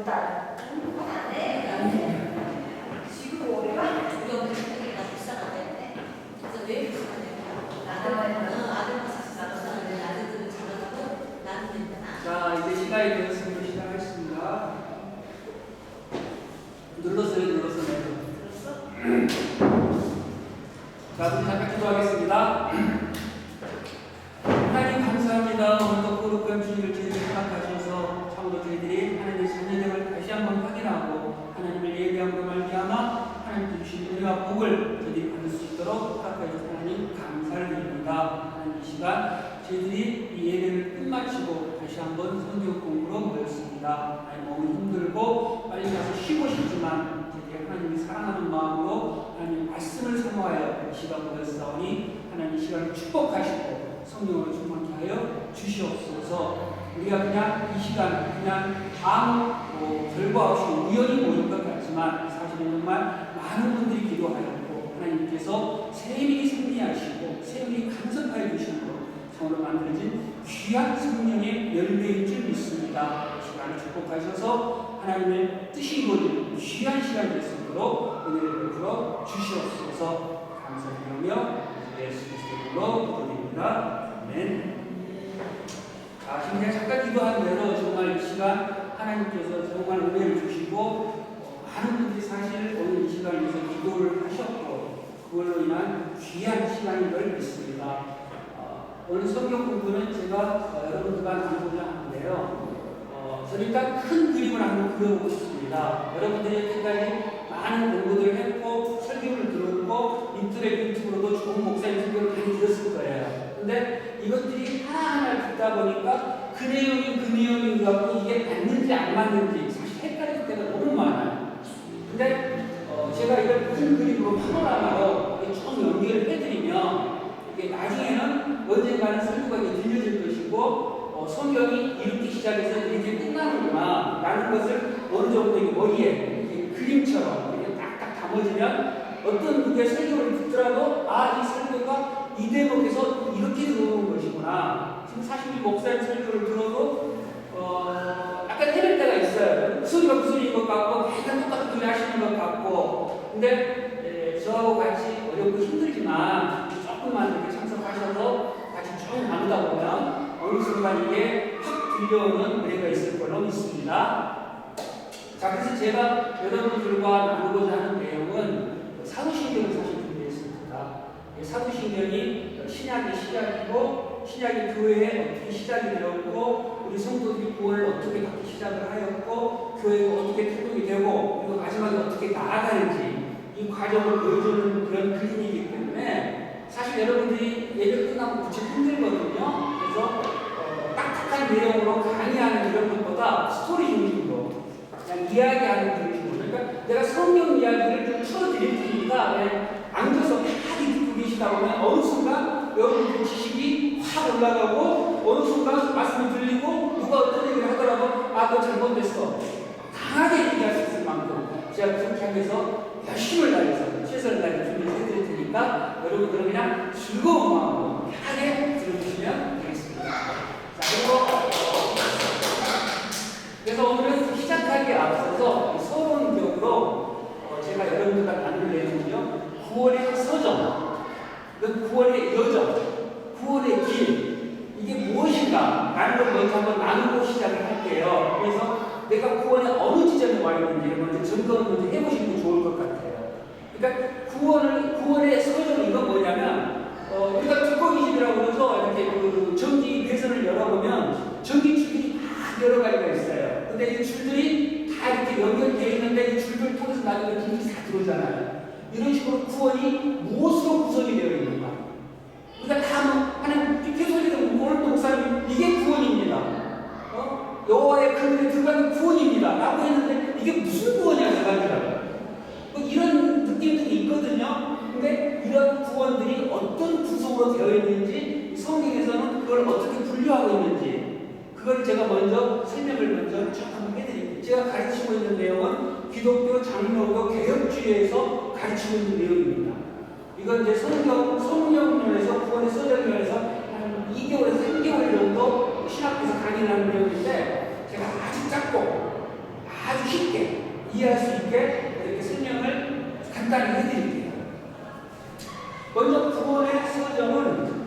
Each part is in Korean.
딸. 안 해. 지금 우리가 우리 생각이나 비싸는데 그래서 왜 비싸냐? 아들만 사서 비싸는데 아들들은 잘하고 나는 된다. 자, 이제 시간이 되었으면 시작하겠습니다. 눌렀어요. 들었어? 자, 우리 잠깐 기도하겠습니다. 하나님 감사합니다. 오늘도 거룩한 주님을 저희에게 허락하셔서 참으로 저희들이 하나님의 자녀됨을 다시 한번 확인하고 하나님을 예배함으로 말미암아 하나님 주신 은혜와 복을 저희들이 받을 수 있도록 허락하셔서 하나님 감사를 드립니다. 하나님 이 시간 저희들이 이 예배를 끝마치고 다시 한번 성경 공부로 모였습니다. 하나님 너무 힘들고 빨리 가서 쉬고 싶지만 저희들이 하나님이 사랑하는 마음으로 하나님 말씀을 사모하여 이 시간 모였사오니 하나님 이 시간을 축복하시고 성령으로 충만케 하여 주시옵소서. 우리가 그냥 이 시간 그냥 아무 결과 없이 우연히 모인 것 같지만 사실은 정말 많은 분들이 기도하였고 하나님께서 세밀히 승리하시고 세밀히 간섭하여 주시는 성으로 만들어진 귀한 성령의 열매인 줄 믿습니다. 이 시간을 축복하셔서 하나님의 뜻이 이루어지는 귀한 시간이 될 수 있도록 은혜를 베풀어 주시옵소서. 감사드리며 예수 그리스도의 이름으로 기도드립니다. 아멘. 지금 그냥 잠깐 기도한 대로 정말 이 시간 하나님께서 정말 은혜를 주시고 많은 분들이 사실 오늘 이 시간을 위해서 기도를 하셨고 그걸로 인한 귀한 시간인 걸 믿습니다. 오늘 성경 공부는 제가 여러분들과 나누고자 하는데요. 저는 일단 큰 그림을 한번 그려보고 싶습니다. 여러분들이 여태까지 많은 공부들을 했고 설교를 들었고 인터넷 유튜브로도 좋은 목사님 설교를 많이 들었을 거예요. 근데 이것들이 하나하나 듣다 보니까 그 내용이 갖고 이게 맞는지 안 맞는지 사실 헷갈릴 때가 너무 많아요. 근데 제가 이걸 큰 그림으로 파노라마로 쭉 연결을 해드리면 이게 나중에는 언젠가는 설교가 들려질 것이고 성경이 이렇게 시작해서 이렇게 끝나는구나 라는 것을 어느 정도 머리에 그림처럼 이렇게 딱딱 담아지면 어떤 누구의 설교를 듣더라도 이 설교가 이 대목에서 이렇게 들어오는 것이구나. 지금 사실 이 목사님 설교를 들어도 약간 헤맬 때가 있어요. 그 소리가 그 소리인 것 같고 약간 똑같은 소리 하시는 것 같고 근데 저하고 같이 어렵고 힘들지만 조금만 이렇게 참석하셔서 같이 쭉 나누다 보면 어느 순간 이게 확 들려오는 은혜가 있을 걸로 믿습니다. 자, 그래서 제가 여러분들과 나누고자 하는 내용은 사도신경을 사실 준비했습니다. 사도신경이 신약의 시작이고 신약의 교회에 어떻게 시작이 되었고 우리 성도들이 구원을 어떻게 받기 시작을 하였고 교회가 어떻게 태동이 되고 그리고 마지막에 어떻게 나아가는지 이 과정을 보여주는 그런 그림이기 때문에 사실 여러분들이 예배 끝나고 무척 힘들거든요. 그래서 딱딱한 내용으로 강의하는 이런 것보다 스토리 중심으로 그냥 이야기하는 그런 식으로 그러니까 내가 성경 이야기를 좀 풀어드릴 테니까 앉아서 편하게 듣고 계시다 보면 어느 순간 여러분들 지식이 확 올라가고 어느 순간 말씀이 들리고 누가 어떤 얘기를 하더라도 그거 잘못됐어 강하게 얘기할 수 있을 만큼 제가 그렇게 하기 위해서 열심을 다해서 최선을 다해서 준비를 해드릴 테니까 여러분들은 그냥 즐거운 마음으로 편하게 들어주시면 되겠습니다. 자, 그래서 오늘은 시작하기에 앞서서 서론적으로 제가 여러분들과 나눌 내용은요. 구원의 서정, 구원의 여정, 구원의 길 이게 무엇인가 라는 걸 먼저 한번 나누고 시작을 할게요. 그래서 내가 구원의 어느 지점에 와 있는지 먼저 점검을 먼저 해보시는 게 좋을 것 같아요. 그러니까 구원의 서정 이건 뭐냐면 우리가 두꺼기집이라고 그래서 이렇게 전기 배선을 열어보면 전기 줄들이 막 여러 가지가 있어요. 근데 이 줄들이 다 이렇게 연결되어 있는데 이 줄들 통해서 나중에 빛이 다 들어오잖아요. 이런 식으로 구원이 무엇으로 구성이 되어 있는가? 그러니까 다 하나님 피소리는 오늘 목사님 이게 구원입니다. 여호와의 그늘에 들어가는 구원입니다. 라고 했는데 이게 무슨 구원이야 대단하더라고요. 이런 느낌들이 있거든요. 근데 이런 구원들이 어떤 구성으로 되어 있는지 성경에서는 그걸 어떻게 분류하고 있는지 그걸 제가 먼저 설명을 먼저 쭉 한번 해드릴게요. 제가 가르치고 있는 내용은 기독교 장로교 개혁주의에서 가르치고 있는 내용입니다. 이건 이제 성령론에서 구원의 서정론에서 한 2개월에서 3개월 정도 신학교에서 강의를 하는 내용인데 제가 아주 짧고 아주 이해할 수 있게 이렇게 설명을 간단히 해드릴게요. 먼저 구원의 서정은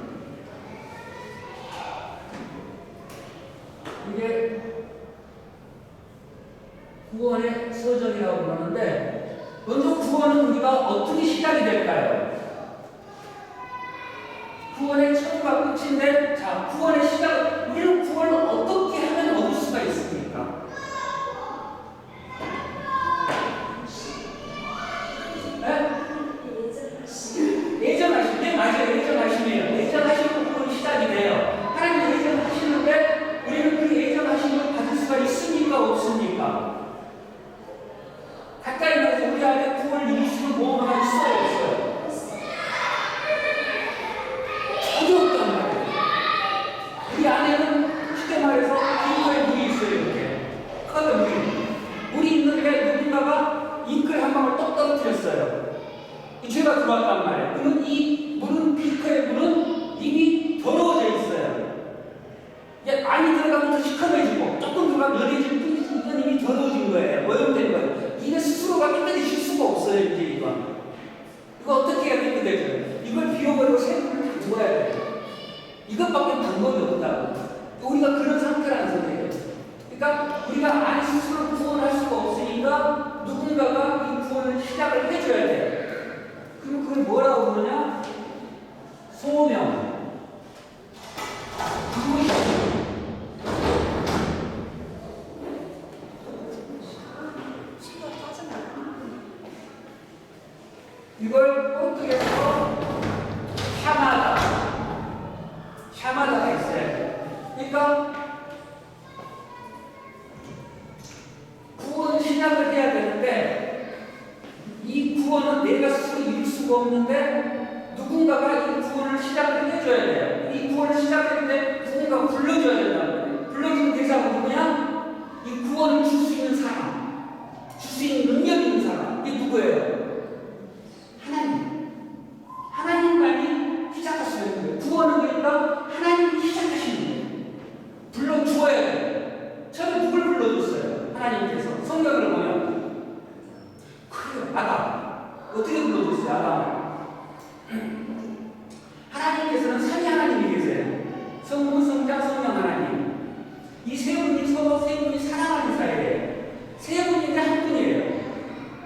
이게 구원의 서정이라고 그러는데, 먼저 구원은 우리가 어떻게 시작이 될까요? 구원의 처음과 끝인데, 자, 구원의 시작, 우리는 구원을 어떻게 하면 얻을 수가 있습니까? 네? 예정하심, 네, 맞아요. 예정하심이에요. 예정하심으로 구원이 시작이 돼요. 하나님 예정하시는데, 우리는 그 예정하심을 받을 수가 있습니까? 없습니까? 가까이 말해서 우리 안에 구원을 이룰 수 있는 뭐가 있어요? 없어요? 전혀 없단 말이에요. 우리 안에는 쉽게 말해서 잉크의 물이 있어요. 이렇게 커다 물이 있는데 누군가가 잉크의 한 방울 똑 떨어뜨렸어요. 이 죄가 들어왔단 말이에요. 그러면 이 물은, 잉크의 물은 이미 더러워져 있어요. 이게 많이 들어가면 더 시커매지고 조금 들어가면 연해질 뿐이지, 이건 이미 더러워진 거예요. 오염된 거예요. 이게 스스로가 깨끗해질 수가 없어요. 이제 이거 어떻게 해야 깨끗해져요? 이걸 비워버리고 새 물을 다 두어야 돼요. 이것밖에 방법이 없다고. 우리가 그런 상태라는 소리예요. 그러니까 우리가 아니 스스로 구원할 수가 없으니까 누군가가 이 구원을 시작을 해줘야 돼요. 그럼 그걸 뭐라고 부르냐? 소명. 이걸 포르투갈어로 샤마다가 있어요. 그러니까 구원을 시작을 해야 되는데, 이 구원은 내가 스스로 이룰 수가 없는데 누군가가 이 구원을 시작을 해줘야 돼요. 이 구원을 시작할 때 누군가가 불러줘야 된다는 거예요. 불러주는 대상은 누구냐? 이 구원을 줄 수 있는 사람, 줄 수 있는 능력이 있는 사람. 이게 누구예요? 하나님만이 시작하시는 거예요. 구원은 그러니까 하나님이 시작하시는 거예요. 불러주어야 돼요. 처음에 누굴 불러줬어요? 하나님께서. 성경을 보면 그래요. 아담. 어떻게 불러줬어요? 아담을. 하나님께서는 삼위 하나님이 계세요. 성부, 성자, 성령 하나님. 이 세 분이 서로 세 분이 사랑하는 사이예요. 세 분인데 한 분이에요.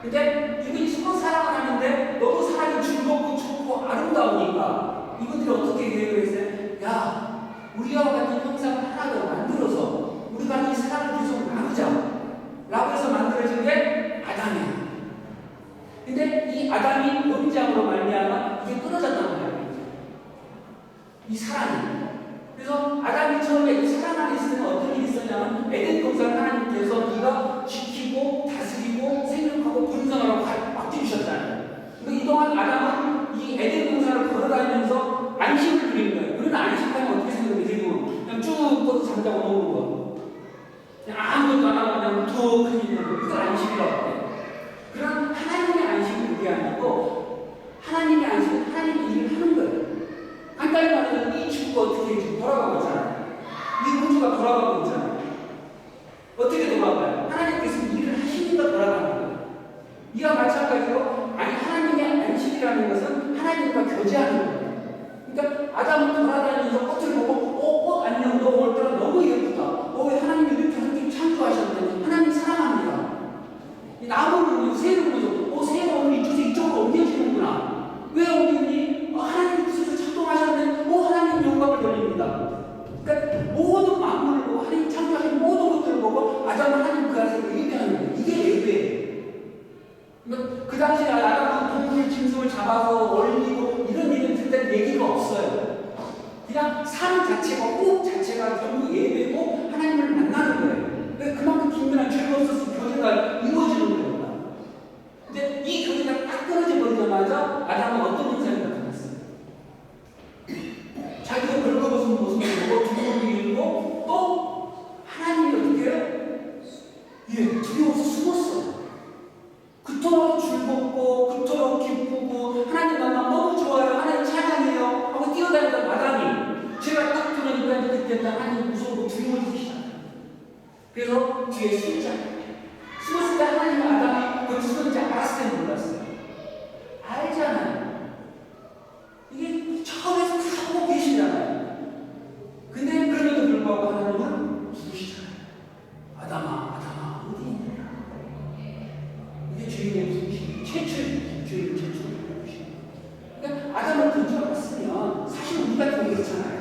근데 이분이 서로 사랑을 하는데 너무 사랑이 즐겁고 좋고 아름다우니까 이분들이 어떻게 계획을 했어요? 야, 우리와 같은 형상을 하나 더 만들어서 우리가 이 사랑을 계속 나누자 라고 해서 만들어진 게 아담이에요. 근데 이 아담이 범죄함으로 말미암아 이게 끊어졌단 말이에요. 이 사랑이. 그래서 아담이 처음에 이 사랑 안에 있을 때는 어떤 일이 있었냐면, 에덴 동산을 하나님께서 네가 지키고 다스리고 생육하고 번성하라고 맡겨주셨잖아요. 그러니까 이동안 아담은 이 에덴 동산을 걸어다니면서 안식을 누리는 거예요. 우리는 안식하면 어떻게 생각해요? 지금 그냥 쭉 뻗어 잠자고 노는 거, 그냥 아무것도 안 하고 그냥 툭 있는 거, 이걸 안식이라고 해요. 그런 하나님의 안식을 얘기하고, 하나님의 안식은 하나님의 일을 하는 거예요. 간단히 말하면 이 지구가 어떻게 지금 돌아가고 있잖아요. 이 우주가 돌아가고 있잖아요. 어떻게 돌아가요? 하나님께서 일을 하시니까 돌아가는 거예요. 이와 마찬가지로, 아니 하나님의 안식이라는 것은 하나님과 교제하는 거예요. 그러니까 아담은 돌아다니면서 꽃을 보고 꽃 안녕, 너 오늘따라 너무 예쁘다. 하나님이 이렇게 하나님 창조하셨는데 하나님 사랑합니다. 이 나무는 새를 보면서 새가 오늘 이쪽으로 옮겨지는구나. 왜 옮기니? 하나님께서 창조하셨는데 하나님 영광을 돌립니다. 그러니까 모든 만물을 보고 하나님 창조하신 모든 것들을 보고 아담은 하나님 그 안에서 예배하는 거예요. 이게 예배예요. 그러니까 그 당시에 아담은 동물 짐승을 잡아서 올리고 이런 일을 들 때 얘기가 없어요. 그냥 삶 자체가, 호흡 자체가 전부 예배고 하나님을 만나는 거예요. 그러니까 그만큼 긴밀한 즐거웠어서 교제가 이루어지는 거예요. 근데 이 교제가 딱 끊어져 버리자마자 아담은 어떤 현상이 나타났어요? 자기가 벌거벗은 모습을 보고 두려움이 일고 또 하나님이 어떻게 해요? 두려워서 숨었어요. 그토록 즐겁고 그토록 기쁘고 하나님 만나면 너무 좋아요. 하나님 찬양해요 하고 뛰어다니던 아담이 제가 딱 들으니까 그때 하나님 무서워 두려워지기 시작해요. 그래서 뒤에 숨자. 숨었을 때 하나님 아담이 주인의 부르심, 최초의 주인을 최초의 부르심. 그러니까 아담을 던져봤으면 사실 우리 같은 게 그렇잖아요.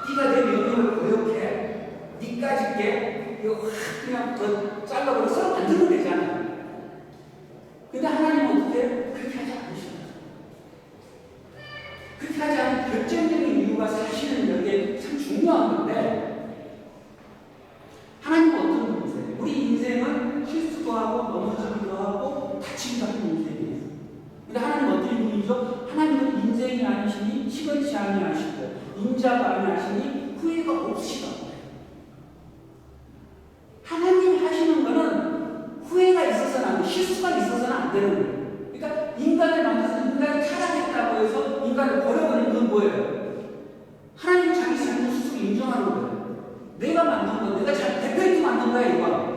네가 내 명령을 거역해, 니까짓 게 이거 확 그냥 더 잘라버려서 만들면 되잖아요. 근데 하나님은 어떻게 그렇게 하지 않으십니다. 그렇게 하지 않은 결정적인 이유가 사실은 여기에 참 중요한 건데, 하나님은 어떤 분이세요? 우리 인생은 실수도 하고 넘어지기도 하고 다치기도 하는 인생이에요. 근데 하나님은 어떤 분이죠? 하나님은 인생이 아니시니 시건치 아니하시고 인자가 아니하시니 후회가 없으시다. 하나님 하시는 거는 후회가 있어서는 안 돼, 실수가 있어서는 안 되는 거예요. 그러니까 인간을 만들어서 인간이 타락했다고 해서 인간을 버려버리는 건 뭐예요? 하나님 자기 잘못 스스로 인정하는 거예요. 내가 만든 거, 내가 잘 100% 만든 거야 이거.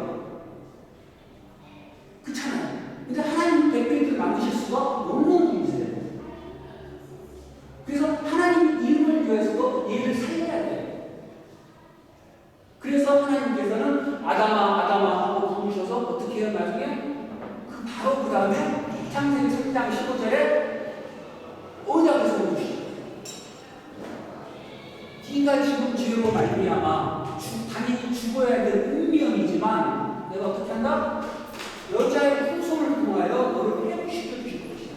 그렇잖아요. 근데 하나님 100% 만드실 수가 없는 분이세요. 그래서 하나님 이름을 위해서도 얘를 살려야 돼요. 그래서 하나님께서는 아담아 아담아 하고 부르셔서 어떻게 해요 나중에? 바로 그 다음에 창세기 3장 15절에 언약을 세워주시죠. 네가 지금 죄로 말미암아 당연히 죽어야 될 운명이지만 내가 어떻게 한다? 여자의 후손을 통하여 너를 회복시켜 주실 것이다.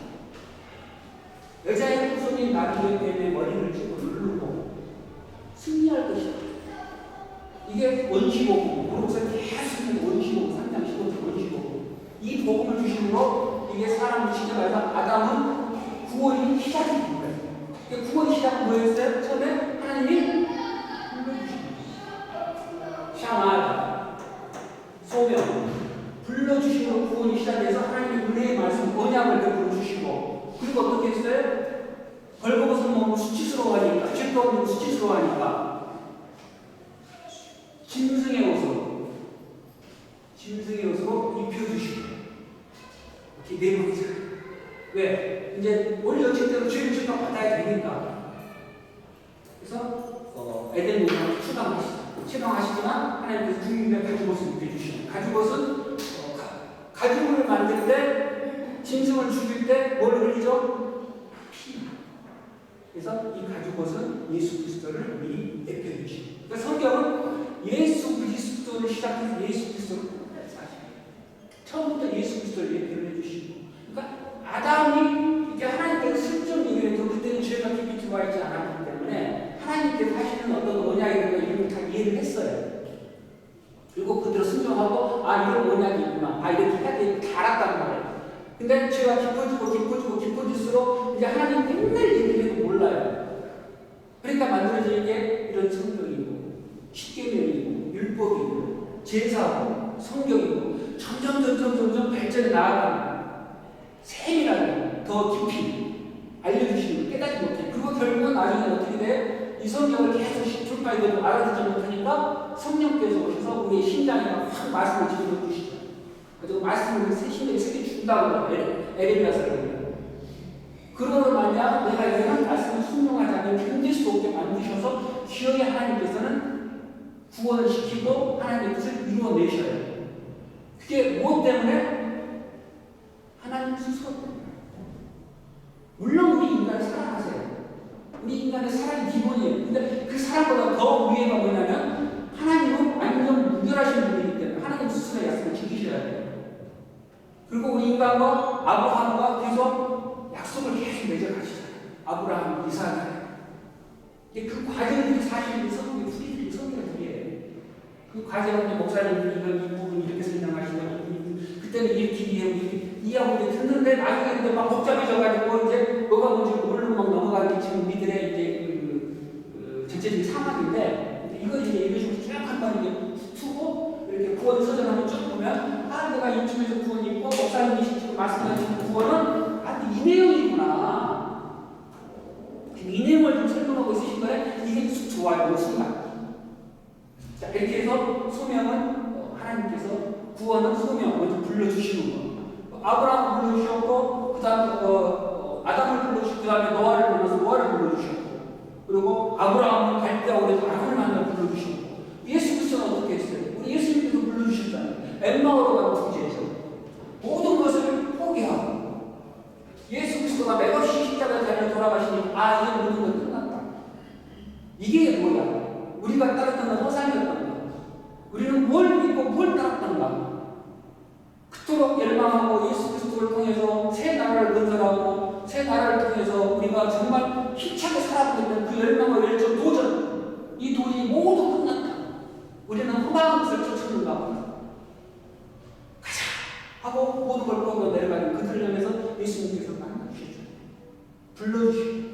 여자의 후손이 나중에 때문에 머리를 쥐고 누르고 승리할 것이다. 이게 원시복음, 고록사 계속 원시복음, 3장 15절 원시복음. 이 복음을 주심으로 이게 사람을 시작해서 아담은 구원이 시작이 된 거예요. 구원 시작은 뭐였어요? 처음에 하나님이 샤말, 소명, 불러주심으로 구원이 시작해서 하나님의 은혜의 말씀, 언약을 베풀어 주시고, 그리고 어떻게 했어요? 벌거벗은 몸은 수치스러워하니까, 죄도 없는 수치스러워하니까 짐승의 옷으로 입혀주시고 이렇게 내버리자. 왜? 이제 원래 어쨌든 죄를 처방받아야 되니까. 그래서 에덴 동산을 추방하시지만 하나님께서 주님의 가죽옷을 입혀주시고, 가죽옷은 가죽을 만들 때 짐승을 죽일 때 뭘 흘리죠? 피. 그래서 이 가죽옷은 예수 그리스도를 미리 입혀주시고, 그러니까 성경은 예수 그리스도를 시작해서 예수 그리스도를 끝까지 사실 처음부터 예수 그리스도를 예표를 해주시고, 그러니까 아담이 이게 하나님께서 슬쩍 얘기해도 그때는 죄가 깊이 들어와 있지 않았기 때문에 하나님께서 하시는 어떤 언약이라든가 이런 다 이해를 했어요. 그리고 그대로 순종하고 이런 언약이 있구나, 이렇게 해야 돼, 다 알았단 말이에요. 근데 죄가 깊어질수록 이제 하나님 맨날 얘기를 해도 몰라요. 그러니까 만들어지는 게 이런 성경이고 십계명이고 율법이고 제사고 성경이고 점점 발전해 나아가는 세밀하게 더 깊이 알려주시는 걸 깨닫지 못해. 그리고 결국은 나중에 어떻게 돼? 이 성경을 계속 출판해도 알아듣지 못하니까 성령께서 오셔서 우리의 심장에 확 말씀을 집어넣어주시죠. 그리고 말씀을 심장에 새겨 준다고 에레미야서를. 그러고 만약 내가 이런 말씀을 순종하자면 견딜 수 없게 만드셔서 기어이 하나님께서는 구원을 시키고 하나님의 뜻을 이루어내셔요. 그게 무엇 때문에? 하나님 스스로 때문에. 물론 우리 인간을 사랑하세요. 우리 인간의 사랑이 기본이에요. 근데 그 사랑보다 더 위에가 뭐냐면 하나님은 완전 무결하신 분이기 때문에 하나님 스스로의 약속을 지키셔야 돼요. 그리고 우리 인간과 아브라함과 계속 약속을 계속 맺어가시잖아요. 아브라함, 이삭. 그 과정이 사실 성경의 풀이들이 성경들이에요. 그 과정을 목사님들이 이 부분 이렇게 설명하시고, 그때는 이렇게 이해하고 듣는데 나중에 막 복잡해져가지고 이제 뭐가 뭔지 모르고 막 넘어가는 게 지금 우리들의 이제 전체적인 상황인데, 이걸 이제 이런 식으로 쭉 한번 이렇게 투고 이렇게 구원 서전 한번 쭉 보면 내가 이쯤에서 구원이 있고 목사님이 지금 말씀하시는 구원은 이 내용이구나. 이 내용을 좀 설명하고 있으신 거예요. 이게 좋아요. 순간. 자, 이렇게 해서 소명은 하나님께서 구원은 소명 먼저 불러주시는 거. 아브라함을 불러주셨고, 그 다음에 아담을 불러주시고, 그 다음에 노아를 불러서 노아를 불러주셨고, 그리고 아브라함을 갈대하고 그래서 아브라함을 불러주시고, 예수 그리스도는 어떻게 했어요? 우리 예수님께서 불러주셨잖아요. 엠마오로 가는 주제에서 우리가 정말 힘차게 살아보면 그 열망과 열정, 도전, 이 도전이 모두 끝났다. 우리는 험한 것을 쫓는가 보다. 가자! 하고 모든 걸 꺼고 내려가는 그들을 향해서 예수님께서 만나주셨죠. 불러주시고.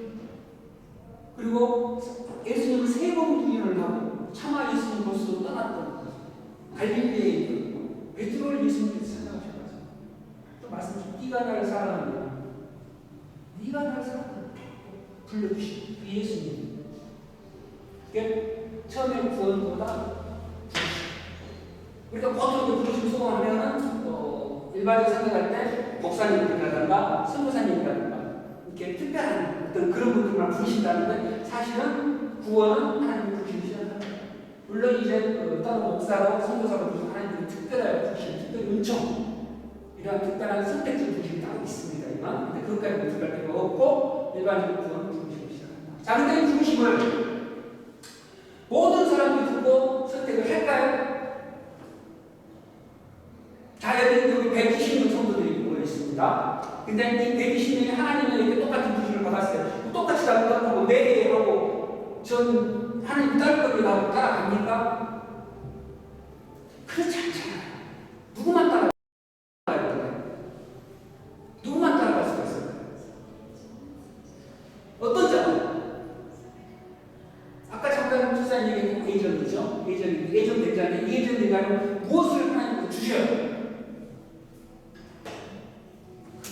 그리고 예수님을 3번 부인을 하고 차마 예수님 곳으로 떠났던 갈릴리에 있는 베드로를 예수님께서 찾아가셔서 또 말씀하시고 네가 나를 사랑하느냐, 네가 나를 사랑하느냐 불러주시고 그 예수님. 그게 처음에 구원보다 우리가 보통 부르심 소원하면은 일반적으로 생각할 때 목사님이라든가 선교사님이라든가 이렇게 특별한 어떤 그런 분들만 부르신다는데 사실은 구원은 하나님이 부르시는 거예요. 물론 이제 다른 목사로 선교사로 부르신 하나님이 특별하게 부르시는 특별 은총 이러한 특별한 선택적 부르심이 따로 있습니다만 근데 그것까지 못 들어갈 필요가 없고 일반적으로 구원은 부르심을 시작합니다. 자, 근데 이 부르심을 모든 사람들이 듣고 선택을 할까요? 자, 여기 120명 성도들이 모여 있습니다. 근데 이 120명이 하나님에게 똑같은 부르심을 받았어요. 똑같이 따라가고 네 하고 전 하나님 따를 겁니다 하고 따라갑니까? 그렇지 않잖아요. 누구만 따라가야 돼요? 누구만 따라갈 수가 있어요? 어떤 자? 아까 잠깐 목사님 얘기했던 예정이죠. 예정 대자는 예정 대자는 무엇을 하나님께 주셔요?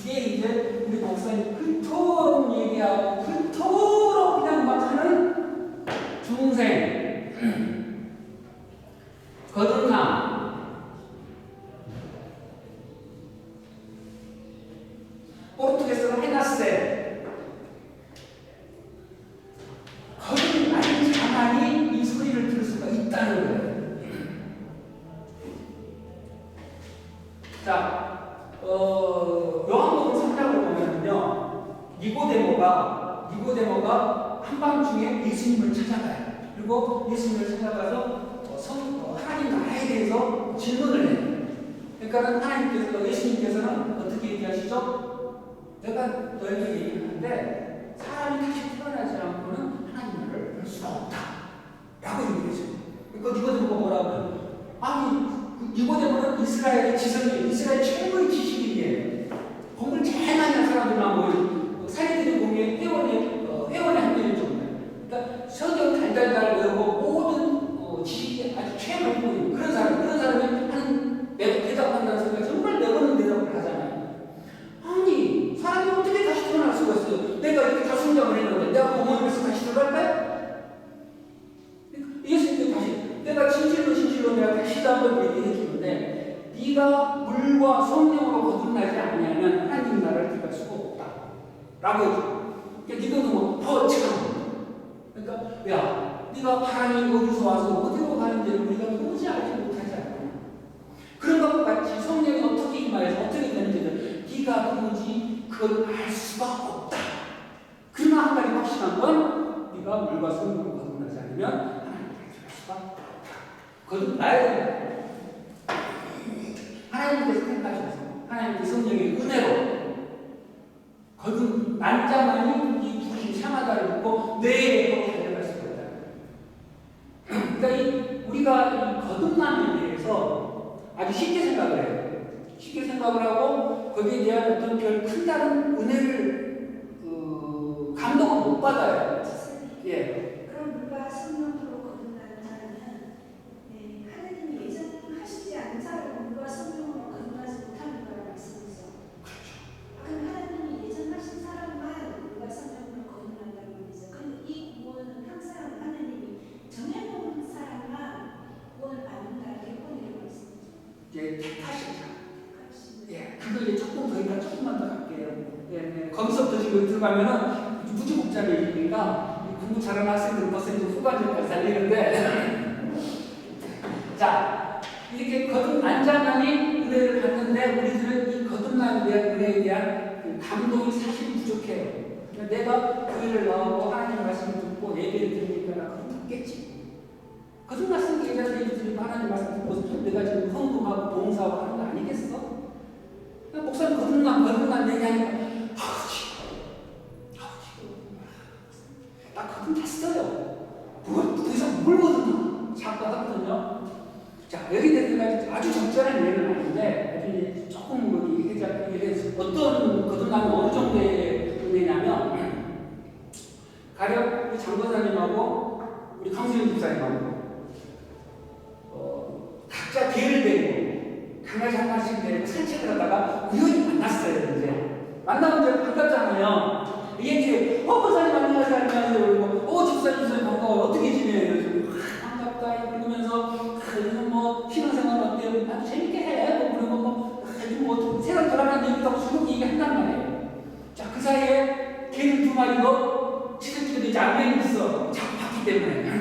이게 이제 우리 목사님 그토록 얘기하고 그토록 그냥 막 하는 중생, 거듭남, 포르투게스어로 헤나세, 거듭난 자만이 이 소리를 들을 수가 있다는 거예요. 자, 요한복음 3장을 보면요, 니고데모가 한밤중에 예수님을 찾아가요. 그리고 예수님을 찾아가서 하나님 나라에 대해서 질문을 해요. 그러니까 예수님께서는 어떻게 얘기하시죠? 내가 너에게 얘기하는데 사람이 다시 태어나지 않고는 하나님 나라를 볼 수가 없다. 라고 얘기해요. 그러니까 니고데모가 뭐라고 해요? 아니, 니고데모는 이스라엘의 지성이에요. 이스라엘 최고의 지식인이에요. 공부를 제일 많이 한 사람들만 모여 사례들이 보면 회원의 한 명일 정도예요. 그러니까 성경 달달달 외우고 모든 지식이 아주 최고의 분이에요. 그런 사람이 한 대답한다는 생각이 정말 내놓는 대답을 하잖아요. 아니, 사람이 어떻게 다시 태어날 수가 있어요? 내가 이렇게 다 성장을 했는데 내가 부모님에서 다시 들어갈까요? 예수님도 다시 내가 진실로 내가 다시 한번 얘기해 주는데 네가 물과 성령으로 거듭나지 않으면 하나님 나라를 들어갈 수가 없다. 라고 해줘. 그러니까 니가 뭐 참. 그러니까 야, 네가 하나님 어디서 와서 어디로 가는지를 우리가 도무지 알지 못하지 않냐. 그런 것과 같이 성령이 어떻게 임하여서 어떻게 되는지를 네가 도무지 그걸 알 수가 없다. 그러나 한 가지 확실한 건 네가 물과 성령으로 거듭나지 않으면 하나님 나라를 들어갈 수가 없다. 거듭나야 된다. 하나님께서 택하셔서 하나님의 성령의 은혜로 거듭난 자만이 이 부르심 참하다를 듣고 네 하고 달려갈 수가 있다. 그러니까 우리가 이 거듭남에 대해서 아주 쉽게 생각을 해요. 쉽게 생각을 하고 거기에 대한 어떤 별 큰 다른 은혜를 감동을 못 받아요. 예. 그럼 물과 성령으로 거듭나는 자는 하나님이 예정하시지 않은 자를 물과 성령으로 거듭나지 못하는 거라고 말씀이죠. 그럼 하나님이 예정하신 사람만 물과 성령으로 거듭난다는 말이죠. 그런데 이 구원은 항상 하나님이 정해놓은 사람만 구원을 받는다는 결론이라고 말씀이죠. 예, 택하신 예, 그걸 이제 조금만 더 갈게요. 예, 거기서부터 지금 들어가면은 무지 복잡해지니까 공부 잘하는 학생들은 벌써 이제 후반전까지 달리는데 자, 이렇게 거듭난 자만이 은혜를 받는데 우리들은 이 거듭남에 대한 은혜에 대한 그 감동이 사실 부족해요. 그러니까 내가 교회를 나오고 하나님 말씀을 듣고 예배를 드리니까 나 그럼 듣겠지. 거듭났으니까 예배를 드리고 하나님 말씀 듣고 내가 지금 헌금하고 봉사하고 하는 거 아니겠어? 목사님 거듭난 얘기하니까 아버지 어떤 거듭남이 어느 정도의 은혜냐면 가령 우리 장도사님하고 우리 강수영 집사님하고 각자 개를 데리고 강아지 한 마리씩 데리고 산책을 하다가 우연히 만났어요. 이제 만나면 이제 반갑잖아요. 얘기해, 권사님 안녕하세요, 안녕하세요. 그리고 집사님 반가워요. 어떻게 지내요? 반갑다. 그러면서 요즘 뭐 신앙생활 어때요? 아주 재밌게 해. 그리고 뭐 세상 돌아가는 얘기도 즐겁게 얘기한단 말이에요. 자, 그 사이에 개는 두 마리도 지들끼리 이제 안면이 있어. 자꾸 봤기 때문에.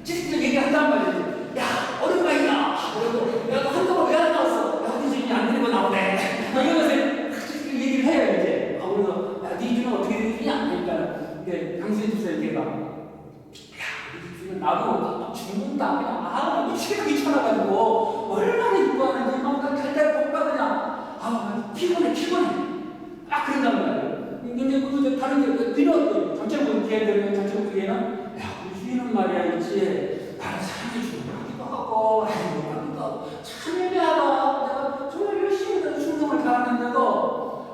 지들끼리 얘기한단 말이에요. 야, 오랜만이다. 그리고 야, 너 한동안 왜 안 나왔어? 야, 우리 집이 안 데리고 나오네. 이러면서 지들끼리 얘기를 해요, 이제. 그래서 야, 네 집은 어떻게 되느냐? 그러니까 이게 강수희 집사님께가 나도 죽는다. 그냥 미치겠다 귀찮아가지고 얼마나 이뻐하는지 막 달달 볶아 그냥 피곤해. 그런단 말이에요. 근데 그 다른 게 뛰어왔더니 전체적으로 걔들은 전체적으로 걔는 야 우리 주인은 말이야 있지 나는 사랑해 주는 거 같기도 하고 같기도 하고 참 애매하다. 내가 정말 열심히 충성을 다하는데도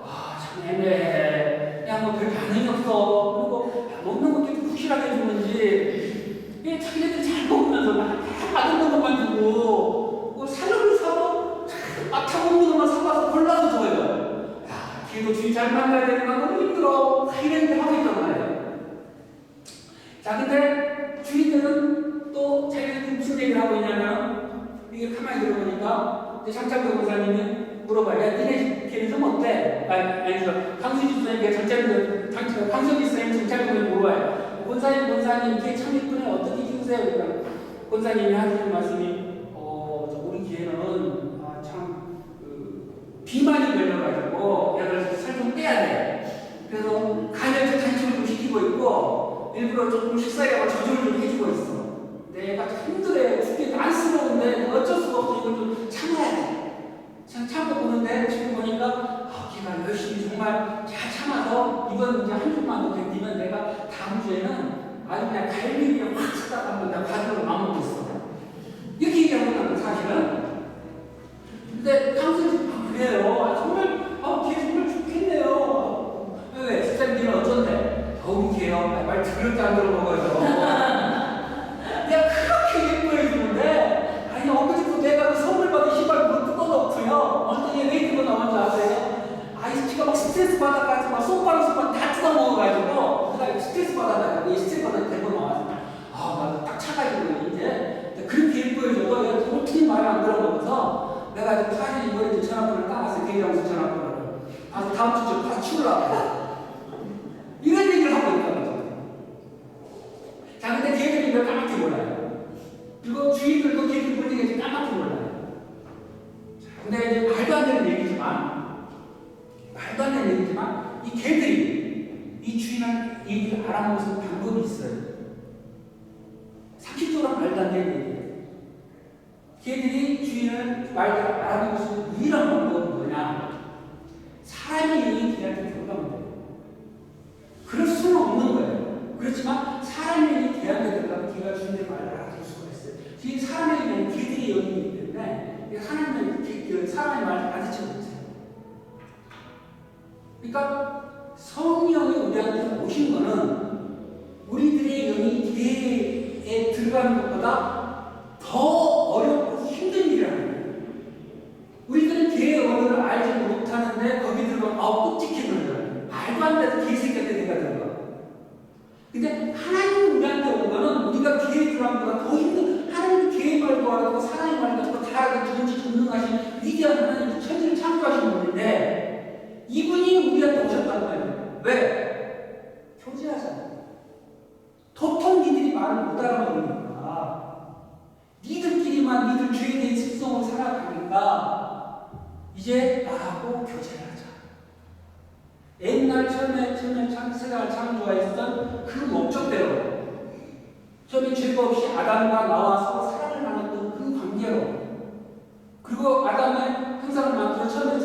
참 애매해. 그냥 뭐 별 반응이 없어. 그리고 먹는 것도 부실하게 주는지 자기네들 잘 먹으면서 맛없는 것만 주고 사료를 사도 타먹는 것만 사와서 골라서 줘요. 야, 걔도 주인 잘 만나야 되는 건 너무 힘들어. 이런 하고 있단 말이에요. 자, 근데 주인들은 또 자기네들 무슨 얘기를 하고 있냐면 이게 가만히 들어보니까 장창도 권사님이 물어봐요. 야, 니네 걔는 좀 어때? 강수희 집사님께 강수희 집사님 장창도를 물어봐요. 권사님 걔 참 이쁘네. 어떻게 키우세요? 그러니까 권사님이 하시는 말씀이 우리 걔는 참 비만이 걸려가지고 얘를 살 좀 빼야 돼. 그래서 간헐적 단축을 좀 시키고 있고 일부러 조금 식사량을 조절을 좀 해주고 있어. 내가 힘들어요. 죽기 안쓰러운데 어쩔 수가 없어. 이걸 좀 참아야 돼. 참고 보는데 지금 보니까 걔가 열심히 정말 잘 참아서 이번 이제 한 주만 더 견디면 내가 다음 주에는 아주 그냥 갈비를 확 쓰다가 한번 내가 가지고 마음먹고 있어. 이렇게 얘기하고 있는 사실은. 근데 강수님 그래요. 정말 걔 정말 좋겠네요. 왜? 집사님들은 어쩐데? 우리 걔요. 말 들을 때 안 들어먹어요. 내가 그렇게 예뻐해 주는데 엊그제부터 내가 그 선물 받은 신발 물 뜯어놓고요. 어떤 얘 왜 들고 나온지 아세요? 지가 막 스트레스 받아가지고 막 손바닥 다 뜯어먹어가지고 그다음에 스트레스 받아가지고 스트레스 받아 데리고 나와서 나도 딱 차가지고 이제 그렇게 예뻐해줘도 얘가 도무지 말을 안 들어먹어서 내가 지금 사실 이번에 전화번호를 따왔어요. 개인정수 전화번호를. 다음 주에 바로 치우려고 이런 얘기를 하고 있다는 거죠. 자, 근데 걔들이 이걸 까맣게 몰라요. 그리고 주인들도 걔들 볼 얘기 까맣게 몰라요. 근데 이제 말도 안 되는 얘기지만 이 개들이 이 주인을 얘기를 알아먹는 방법이 있어요. 상식적으로 말도 안 되는 얘기예요. 개들이 주인을 알아먹을 수 있는 유일한 방법은 뭐냐? 사람이 얘기 대할 때 들어가면 돼요. 그럴 수는 없는 거예요. 그렇지만 사람이 얘기 대할 때 들어가면 개가 주인의 말을 알아들을 수가 있어요. 지금 사람에게는 개들이 영이기 때문에 하나님은 사람의 말을 알아듣지 못해요. 그러니까 성령이 우리한테 오신 거는 우리들의 영이 개에 들어가는 것보다 더 어렵고 힘든 일이라는 거예요. 우리들은 개의 언어를 알지 못하는데 거기 들어가면 끔찍해 보여요. 말도 안 되는 개새끼한테 내가 들어가. 근데 하나님이 우리한테 온 거는 우리가 개에 들어가는 것보다 더 힘든 하나님이 개의 말도 알고 사람의 말도 알고 다 알고 누군지 전능하신 위대한 하나님이 천지를 창조하신 분인데 이분이 우리한테 오셨단 말이에요. 왜? 교제하잖아요. 도통 니들이 말을 못 알아먹으니까 니들끼리만 니들 죄에 대한 습성으로 살아가니까 이제 나하고 교제를 하자. 옛날 처음에 세상을 창조했던 그 목적대로 처음에 죄가 없이 아담과 나와 서로 사랑을 나눴던 그 관계로 그리고 아담의 형상을 만들어 처음에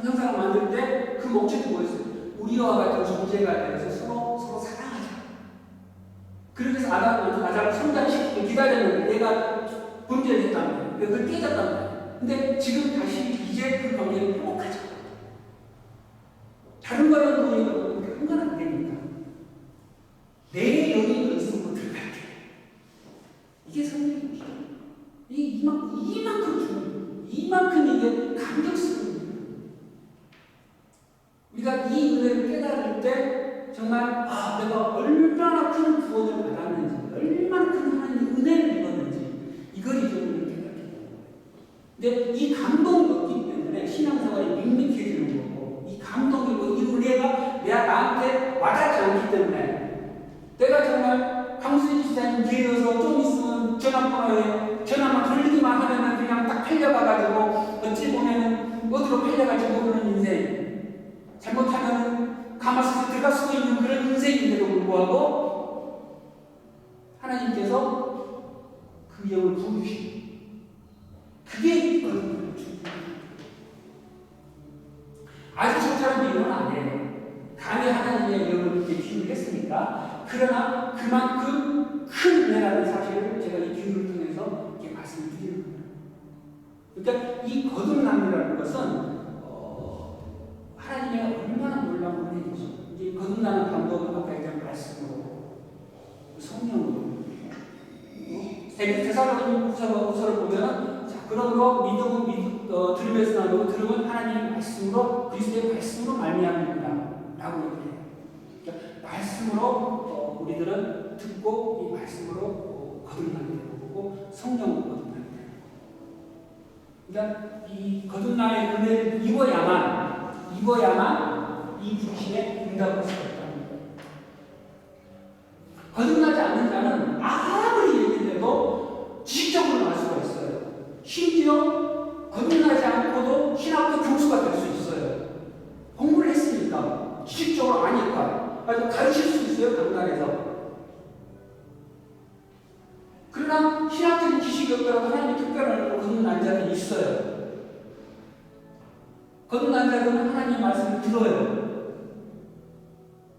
형상을 만들 때 그 목적이 뭐였어요? 우리와 같은 존재가 되어서 서로 사랑하자. 그래서 아담을 성장시키고 기다렸는데 내가 범죄를 했단 말이에요. 그걸 깨졌단 말이에요. 근데 지금 다시 이제 그 관계를 회복하자. 다른 거는 뭐 상관 안 되니까. 내 영이 너희로 들어갈게. 이게 성령이죠. 이만큼 중요해요. 이만큼 이게 감격스러워요. 우리가 이 은혜를 깨달을 때 정말 내가 얼마나 큰 구원을 받았는지, 얼마나 큰 하나님의 은혜를 입었는지 이걸 이제 우리가 깨닫게 돼요. 근데 이 감동을 얻기 때문에 신앙생활이 밋밋해지는 거고, 이 감동이고 이 은혜가 나한테 와닿지 않기 때문에 내가 정말 강수진 집사님 기회여서 좀 있으면 전화번호에 전화만 돌리기만 하면은 그냥 딱 팔려가가지고 어찌 보면은 어디로 팔려갈지 모르는 인생, 잘못하면 가마솥에 들어갈 수도 있는 그런 인생인데도 불구하고 하나님께서 그 영을 부어주시고, 그게 거듭남의 축복입니다. 아주 적절한 비유는 아니에요. 감히 하나님의 영을 이렇게 비유를 했으니까. 그러나 그만큼 큰 은혜라는 사실을 제가 이 비유를 통해서 이렇게 말씀을 드리는 거예요. 그러니까 이 거듭남이라는 것은 하나님의 얼마나 놀라운 은혜이죠. 이제 거듭나는 감독은 아까 얘기한 말씀으로, 성령으로. 데살로니가후서를 보면, 자, 그러므로 믿음은 들음에서 나오고 들음은 하나님의 말씀으로, 그리스도의 말씀으로 말미암는다라고 얘기해요. 그러니까 말씀으로 우리들은 듣고 이 말씀으로 거듭나게 되는 거고, 성령으로 거듭나게 되는 거고. 그러니까 이 거듭남의 은혜를 입어야만 이 부르심에 응답할 수가 있다는 거예요. 거듭나지 않는 자는 아무리 얘기해도 지식적으로 알 수가 있어요. 심지어 거듭나지 않고도 신학교 교수가 될 수 있어요. 공부를 했으니까, 지식적으로 아니까. 그래서 가르칠 수 있어요, 강단에서. 그러나 신학적인 지식이 없더라도 하나님의 특별한 거듭난 자들이 있어요. 거듭난 자들은 하나님의 말씀을 들어요.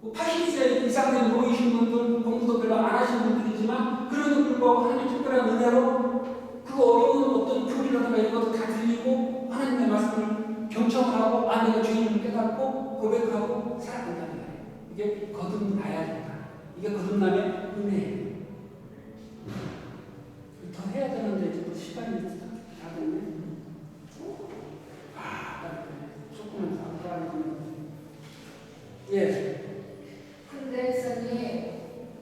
80세 이상 된 노이신 분들, 공부도 별로 안 하신 분들이지만, 그래도 불구하고 하나님의 특별한 은혜로 그 어려운 어떤 교리라든가 이런 것도 다 들리고, 하나님의 말씀을 경청을 하고, 내가 주님을 깨닫고, 고백하고, 살아간다는 거예요. 이게 거듭나야 된다. 이게 거듭남의 은혜예요. 더 해야 되는데, 지금 시간이 다 됐네. 조금만 더 하면. 예. 근데 선생님,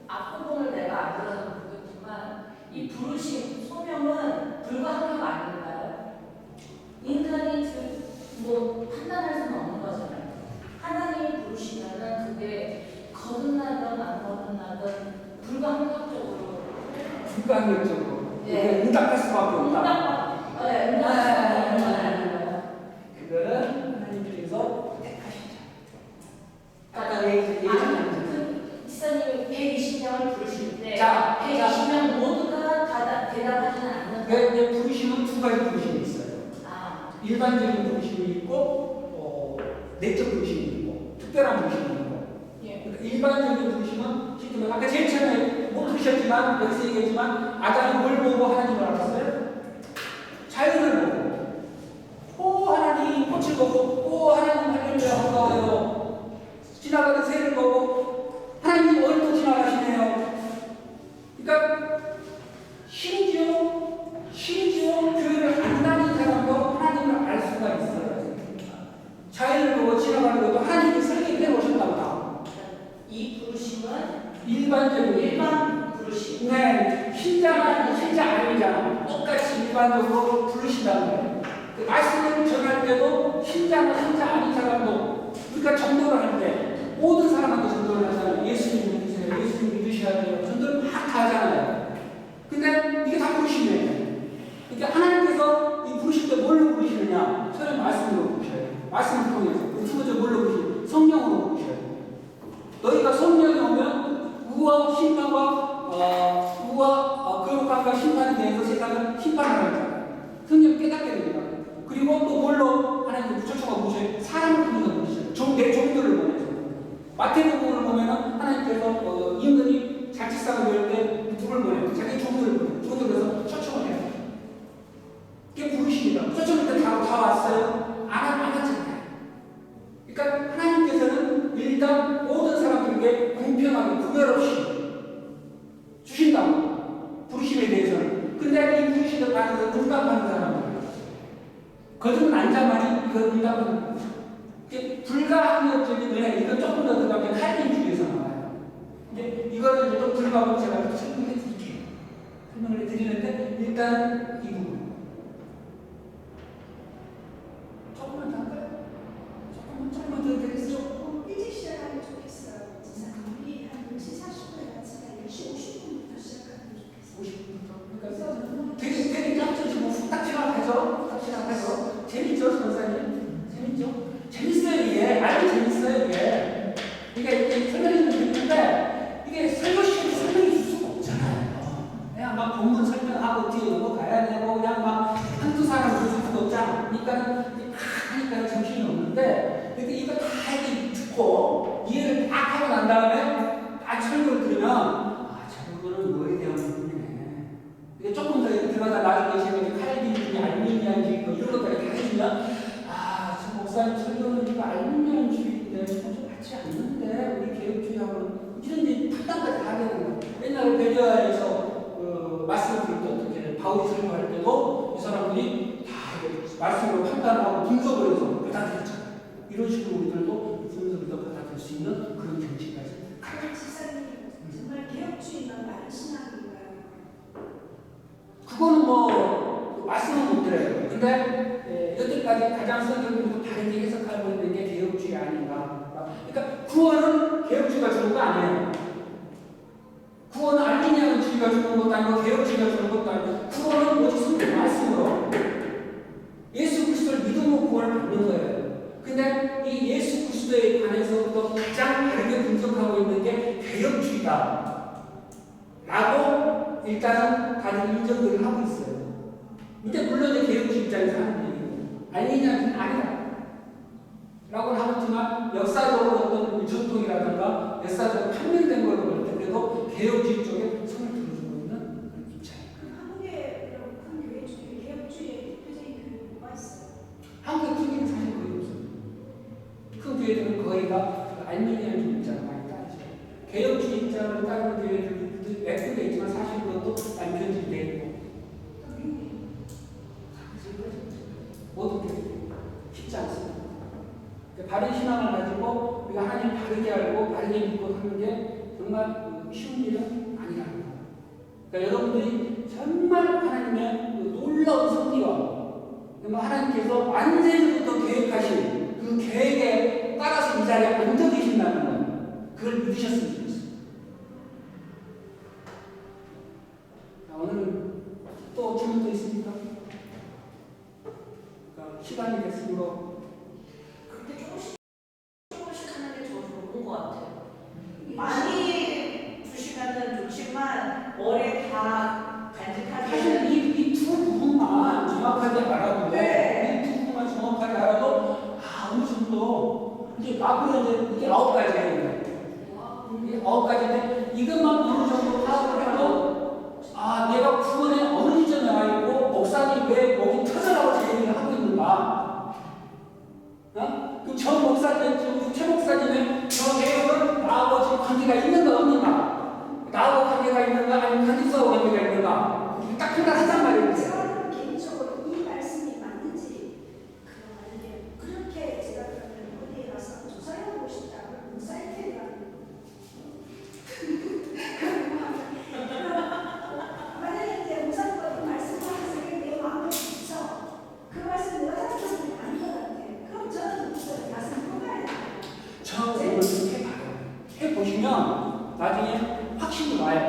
앞부분을 내가 안 들어서 모르겠지만 이 부르심, 소명은 불가항력 아닌가요? 인간이 뭐 판단할 수는 없는 거잖아요. 하나님이 부르시면은 그게 거듭나든 안 거듭나든 불가항력적으로. 예. 응답할 수밖에 없다. 응답할 수밖에 없는 그거는 하나님께서 택하시죠. 아까 지사님이 120명을 부르실 때, 자, 120명 모두가 다 대답하지는 않는 거예요. 부르심은 두 가지 부르심이 있어요. 일반적인 부르심이 있고, 내적 부르심이 있고, 특별한 부르심이 있고. 그러니까 일반적인 부르심은 지금 아까 제일 처음에 못 부르셨지만, 여기서 얘기했지만, 아담이 뭘 보고 하나님을 알았어요? 자연을 보고, 하나님 꽃을 보고, 하나님 할렐루야 반가워요. 지나가는 새를 보고, 하나님 어디로 지나가시네요. 그러니까 심지어 교회를 안 다니는 사람도 하나님을 알 수가 있어요. 자연을 보고 지나가는 것도 하나님이 설계해 놓으셨나 보다. 이 부르심은 일반 부르심. 네, 신자 아니잖아. 똑같이 일반적으로 부르신다는 거예요. 그 말씀을 전할 때도 신자나 신자 아닌 사람도, 그러니까 전도를 할 때 모든 사람한테 전도를 하잖아요. 예수님 믿으세요. 예수님 믿으셔야 돼요. 전도를 막 다 하잖아요. 근데 이게 다 부르심이에요. 그러니까 하나님께서 이 부르실 때 뭘로 부르시느냐? 처음에 말씀으로 부르셔요. 말씀을 통해서. 두 번째 뭘로 부르시요? 성령으로 부르셔요. 너희가 성령이 오면 우와 심판과 거룩함과 심판에 대해서 세상을 심판하는 거잖아요. 성령 깨닫게 됩니다. 그리고 또 뭘로 하나님께 부처처가 부르셔요? 사람을 통해서 부르셔요. 내 종들을 보내서. 마태복음을 보면은 하나님께서 임금이 잔치상을 열 때 누굴 보내요? 자기 종들을 보내서 초청을 해요. 그게 부르십니다. 초청할 때 다 왔어요. 거듭은 앉아만이 이거 응답은 불가항력적인 은혜, 이건 조금 더 들어가면 칼빈주의에서 나와요. 근데 이거는 이제 좀 들어가고 제가 설명해 드릴게요. 설명을 드리는데 일단 이 부분 조금만 더 할까요? 조금만 더 드리겠어요. 조금 일찍 시작하면 좋겠어요. 우리 한 10시 40분에 같이 10시 50분부터 시작하면 좋겠어요. 50분부터. 그러니까 되게 짝짝이 뭐 후딱 지나가죠. 재밌죠, 전사님? 재밌죠? 재밌어요, 이게. 아주 재밌어요, 이게. 이게 설명이 재밌는데, 이게 설교시간에 설명해 줄 수가 없잖아요. 그냥 막 본문 설명하고 뒤에 넘어가야 되고, 그냥 막 한두 사람 볼 수도 없잖아. 그러니까, 하니까 정신이 없는데, 근데 이거 다 이렇게 듣고, 이해를 딱 하고 난 다음에, 딱 설교를 들으면, 아, 저거는 뭐에 대한 부분이네. 이게 조금 더 들어가다 나중에 제가 칼빈주의, 알미니안주의, 이런 것까지 다 해주면, 목사님 설교는 이거 알미니안주의인데 좀 맞지 않는데 우리 개혁주의하고는 이런 이제 판단까지 하게 되는 거예요. 옛날에 베리아에서 말씀을 들을 때 어떻게 바울이 설교할 때도 이 사람들이 다 말씀으로 판단하고 분석을 해서 받아들였잖아요. 이런 식으로 우리들도 분석을 더 받아들일 수 있는 그런 정치까지. 그럼 집사님 정말 개혁주의만 많은 신앙인가요? 그거는 뭐 말씀은 못 드려요. 근데 여태까지 가장 성경적으로 다르게 해석하고 있는 게 개혁주의 아닌가. 그러니까 구원은 개혁주의가 주는 거 아니에요. 구원은 알미니안주의가 주는 것도 아니고 개혁주의가 주는 것도 아니고 구원은 오직 성경 말씀으로 예수 그리스도를 믿음으로 구원을 받는 거예요. 근데 이 예수 그리스도에 관해서부터 가장 다르게 분석하고 있는 게 개혁주의다 라고 일단은 다들 인정들을 하고 있어요. 근데 물론 개혁주의 입장에서 하는 얘기예요. 알미니안주의는 아니다 라고는 하겠지만 역사적으로 어떤 전통이라든가 역사적으로 판명된 걸로 볼 때 그래도 개혁주의 쪽에 손을 들어주고 있는 그런 입장이에요. 그럼 한국의 큰 교회 중에 개혁주의의 대표적인 교회는 뭐가 있어요? 한국 교회는 사실 거의 없어요. 큰 교회들은 거의가 알미니안주의 입장을 많이 따르죠. 개혁주의 입장을 따르는 교회들도 몇 군데 있지만 사실 그것도 남편주의돼 있고 모든 게 쉽지 않습니다. 바른 신앙을 가지고 우리가 하나님 바르게 알고 바르게 믿고 하는 게 정말 쉬운 일은 아니라는 거예요. 그러니까 여러분들이 정말 하나님의 놀라운 섭리와 하나님께서 완전히부터 계획하신 그 계획에 따라서 이 자리에 앉아 계신다는 거예요. 그걸 믿으셨으면 좋겠어요. 자, 오늘은 또 질문도 있습니까? 시간이 됐으므로 그렇게 조금씩 하는 게 더 좋은 것 같아요. 많이 주시면은 좋지만 머리에 다 간직하게. 사실 이 두 부분만 정확하게 알아도 네. 이 두 부분만 정확하게 알아도 어느 정도 이제 앞으로 이제 이게 9가지예요. 이게 9가지인데 이것만 어느 정도 파악을 해도 내가 구원의 어느 지점에 와 있고 목사님 왜 목이 터져라고 제 얘기를 하고 있는가? 그럼 저 목사님, 최 목사님의 저 개혁은 나하고 지금 관계가 있는가 없는가? 나하고 관계가 있는가 아니면 관계사하고 관계가 있는가? 딱 판단하단 말이에요. 저는 개인적으로 이 말씀이 맞는지 만약에 그렇게 제가 그러면 어디에 가서 조사해보고 싶다면 사이트에 가는 만약에 이제 목사님과 말씀하면서 내 마음에 붙여 그 말씀 내가 생각하는 게 아닌 것 같아. 그럼 저는 가슴 뽑아야 돼. 처음에 이렇게 해보시면 나중에 확신이 와요.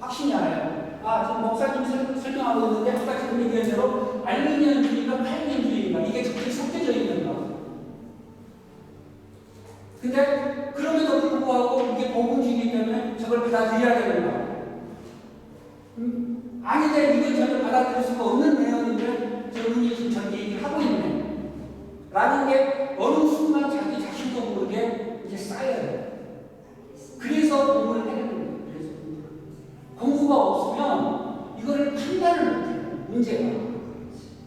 확신이 와요. 지금 목사님 설명하고 있는데 아까 지금 얘기한 대로 알미니안주의가 칼빈주의인가 이게 적절히 섞여져 있는 거. 근데 그럼에도 불구하고 이게 복음주의이기 때문에 저걸 받아들여야 되는 거. 아닌데 이걸 전혀 받아들일 수가 없는 내용인데 저분이 지금 저렇게 얘기를 하고 있네. 라는 게 어느 순간 자기 자신도 모르게 이제 쌓여요. 그래서 공부를 해야 됩니다. 그래서 공부가 없으면 이거를 판단을 못해요. 문제가.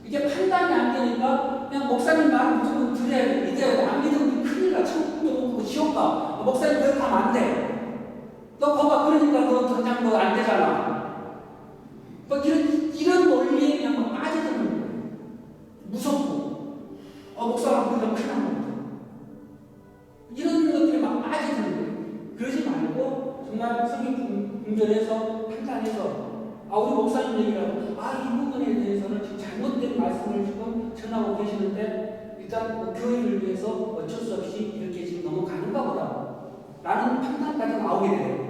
이게 판단이 안 되니까 그냥 목사님 말을 무조건 들어야 돼. 믿어야 돼. 안 믿으면 큰일 나. 천국도 못 가고 지옥 가. 목사님 너 가면 안 돼. 너 거봐. 그러니까 너 당장 너 안 되잖아. 이런 논리에 그냥 빠져드는 거예요. 무섭고 목사가 그러다 큰일 납니다. 이런 것들이 막 빠지는 거예요. 그러지 말고 정말 성경 분별해서 판단해서 우리 목사님 얘기라고 이 부분에 대해서는 지금 잘못된 말씀을 지금 전하고 계시는데 일단 교회를 위해서 어쩔 수 없이 이렇게 지금 넘어가는가 보다 라는 판단까지 나오게 돼요.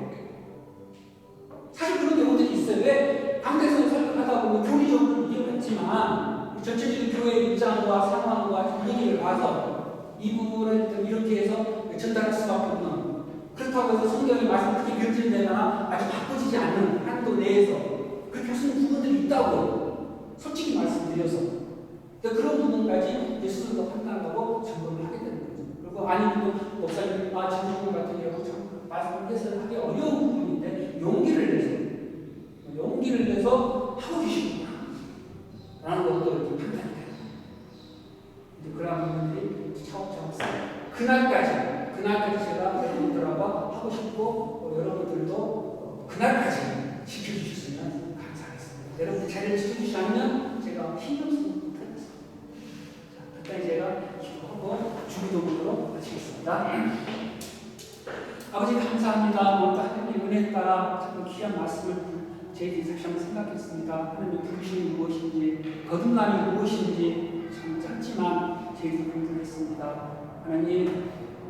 사실 그런 경우들이 있어요. 왜 강대에서 설교하다 보면 교리적으로 이해를 했지만 전체적인 교회의 입장과 상황과 분위기를 봐서 이 부분을 이렇게 해서 전달할 수밖에 없는, 그렇다고 해서 성경의 말씀 크게 변질되거나 아주 바꿔지지 않는 한도 내에서 그렇게 할 수 있는 부분들이 있다고요. 솔직히 말씀드려서. 그런 부분까지 스스로 판단하고 점검을 하게 되는 거죠. 그리고 아니면 목사님, 지금 같은 경우 말씀해서 하기 어려운 부분인데 용기를 내서 하고 계시구나 라는 것도 이렇게 판단이 돼요. 그런 부분들이 차곡차곡 쌓여요. 그날까지 제가 여러분들하고 하고 싶고 여러분들도 그날까지 지켜주셨으면 감사하겠습니다. 여러분들 자리를 지켜주시지 않으면 제가 신경 쓰지 못하겠습니다. 그때까지 제가 기도하고 주기도문으로 마치겠습니다. 아버지 감사합니다. 오늘도 하나님의 은혜에 따라 참 귀한 말씀을 저희들이 다시 한번 생각했습니다. 하나님의 부르심이 무엇인지, 거듭남이 무엇인지 참 짧지만 저희들이 공부했습니다.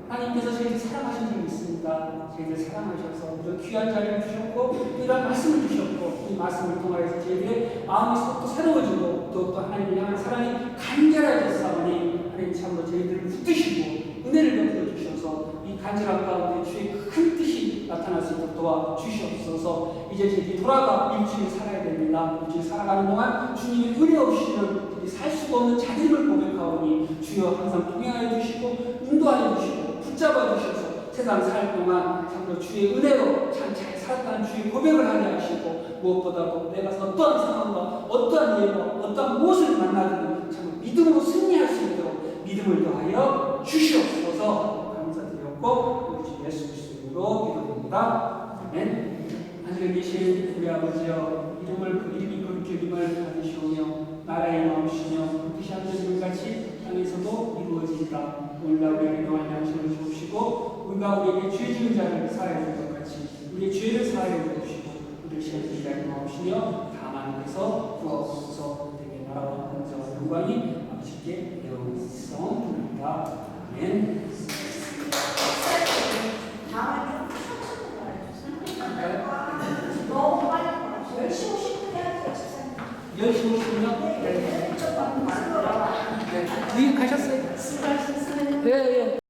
하나님께서 저희를 사랑하신 적이 있습니다. 저희를 사랑하셔서 이런 귀한 자리를 주셨고 이런 말씀을 주셨고 이 말씀을 통하여서 저희들의 마음이 또 새로워지고 더욱더 하나님을 향한 사랑이 간절해졌사오니 하나님 참으로 저희들을 붙드시고 은혜를 베풀어 주셔서 이 간절한 가운데 주의 큰 뜻이 나타날 수 있도록 도와주시옵소서. 이제 저희들이 돌아가 일주일 살아야 됩니다. 일주일 살아가는 동안 주님의 은혜 없이는 살 수가 없는 자기를 고백하오니 주여 항상 동행하여 주시고 인도하여 주시고 붙잡아 주셔서 세상 살 동안 참으로 주의 은혜로 참 잘 살았다는 주의 고백을 하게 하시고 무엇보다도 내가 어떠한 상황과 어떠한 예와 어떠한 무엇을 만나든 참 믿음으로 승리할 수 있도록 믿음을 더하여 주시옵소서. 감사드렸고 우리 주 예수 그리스도로 기도드립니다. 아멘. 하늘에 계신 우리 아버지여, 이름이 거룩히 여김을 받으시오며 나라의 마음이시며 뜻이 하늘에 같이 땅에서도 이루어지리다. 오늘날 우리에게 영원한 양식을 주옵시고 우리가 우리에게 죄 지은 자를 사하여 줄 것 같이 우리의 죄를 사하여 주옵시고 우리의 시간을 지나지 마옵시며 다만 그래서 구하옵소서. 되게 나라와 권세와 영광이 아버지께 영원히성입니다. 아멘. 너무 빨리 걸었어요. 10시 50분 해야 돼요, 집사님. 10시 50분요? 네. 네. 가셨어요? 수고하셨어요. 네.